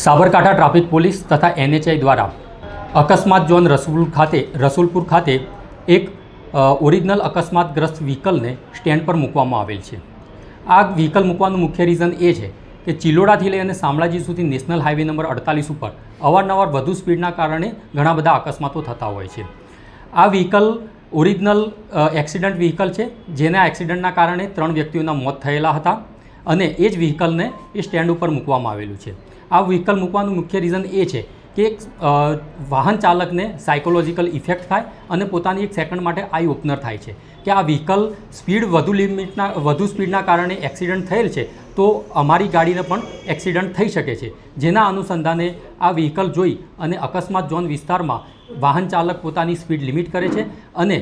Sabarkantha traffic police તથા NHI દ્વારા અકસ્માત ઝોન રસુલપુર ખાતે એક ઓરિજિનલ અકસ્માતગ્રસ્ત વ્હીકલને સ્ટેન્ડ પર મૂકવામાં આવેલ છે. આ વ્હીકલ મૂકવાનું મુખ્ય રીઝન એ છે કે ચિલોડાથી લઈ અને શામળાજી સુધી નેશનલ હાઈવે નંબર 48 ઉપર અવારનવાર વધુ સ્પીડના કારણે ઘણા બધા અકસ્માતો થતા હોય છે. આ વ્હીકલ ઓરિજિનલ એક્સિડન્ટ વ્હીકલ છે, જેના એક્સિડન્ટના કારણે 3 વ્યક્તિઓના મોત થયેલા હતા અને એ જ વ્હીકલને એ સ્ટેન્ડ ઉપર મૂકવામાં આવેલું છે. આ વ્હીકલ મૂકવાનું મુખ્ય રીઝન એ છે કે વાહન ચાલકને સાયકોલોજીકલ ઇફેક્ટ થાય અને પોતાની એક સેકન્ડ માટે આઈ ઓપનર થાય છે કે આ વ્હીકલ વધુ સ્પીડના કારણે એક્સિડન્ટ થયેલ છે, તો અમારી ગાડીને પણ એક્સિડન્ટ થઈ શકે છે. જેના અનુસંધાને આ વ્હીકલ જોઈ અને અકસ્માત ઝોન વિસ્તારમાં વાહન ચાલક પોતાની સ્પીડ લિમિટ કરે છે અને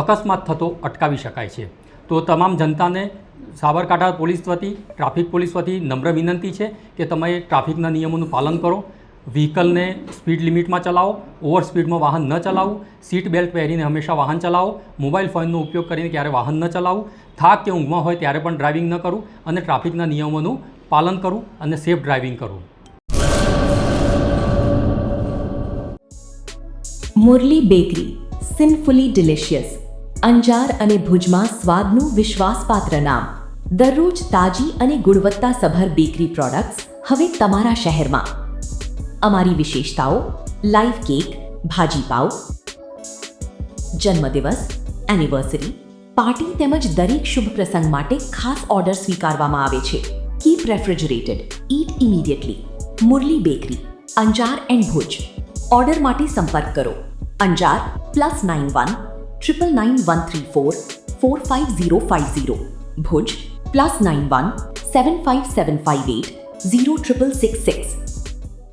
અકસ્માત થતો અટકાવી શકાય છે. તો તમામ જનતાને સાબરકાંઠા પોલીસ વતી, ટ્રાફિક પોલીસ વતી નમ્ર વિનંતી છે કે તમે ટ્રાફિકના નિયમોનું પાલન કરો, વ્હીકલને સ્પીડ લિમિટમાં ચલાવો, ઓવર સ્પીડમાં વાહન ન ચલાવવું, સીટ બેલ્ટ પહેરીને હંમેશા વાહન ચલાવો, મોબાઈલ ફોનનો ઉપયોગ કરીને ક્યારે વાહન ન ચલાવવું, થાક કે ઊંઘમાં હોય ત્યારે પણ ડ્રાઇવિંગ ન કરવું અને ટ્રાફિકના નિયમોનું પાલન કરવું અને સેફ ડ્રાઇવિંગ કરવું. Murli bakery, sinfully delicious. Anjar અને ભુજમાં સ્વાદનું વિશ્વાસપાત્ર નામ. દરરોજ તાજી અને ગુણવત્તાસભર બેકરી પ્રોડક્ટ્સ હવે તમારા શહેરમાં. અમારી વિશેષતાઓ: લાઈવ કેક, ભાજી પાવ, જન્મદિવસ, એનિવર્સરી, પાર્ટી તેમજ દરેક શુભ પ્રસંગ માટે ખાસ ઓર્ડર સ્વીકારવામાં આવે છે. Keep refrigerated, eat immediately. Murli bakery, Anjar and Bhuj. Order માટે સંપર્ક કરો. અંજાર +91 999 134 45050. ભુજ +91 75758 0666.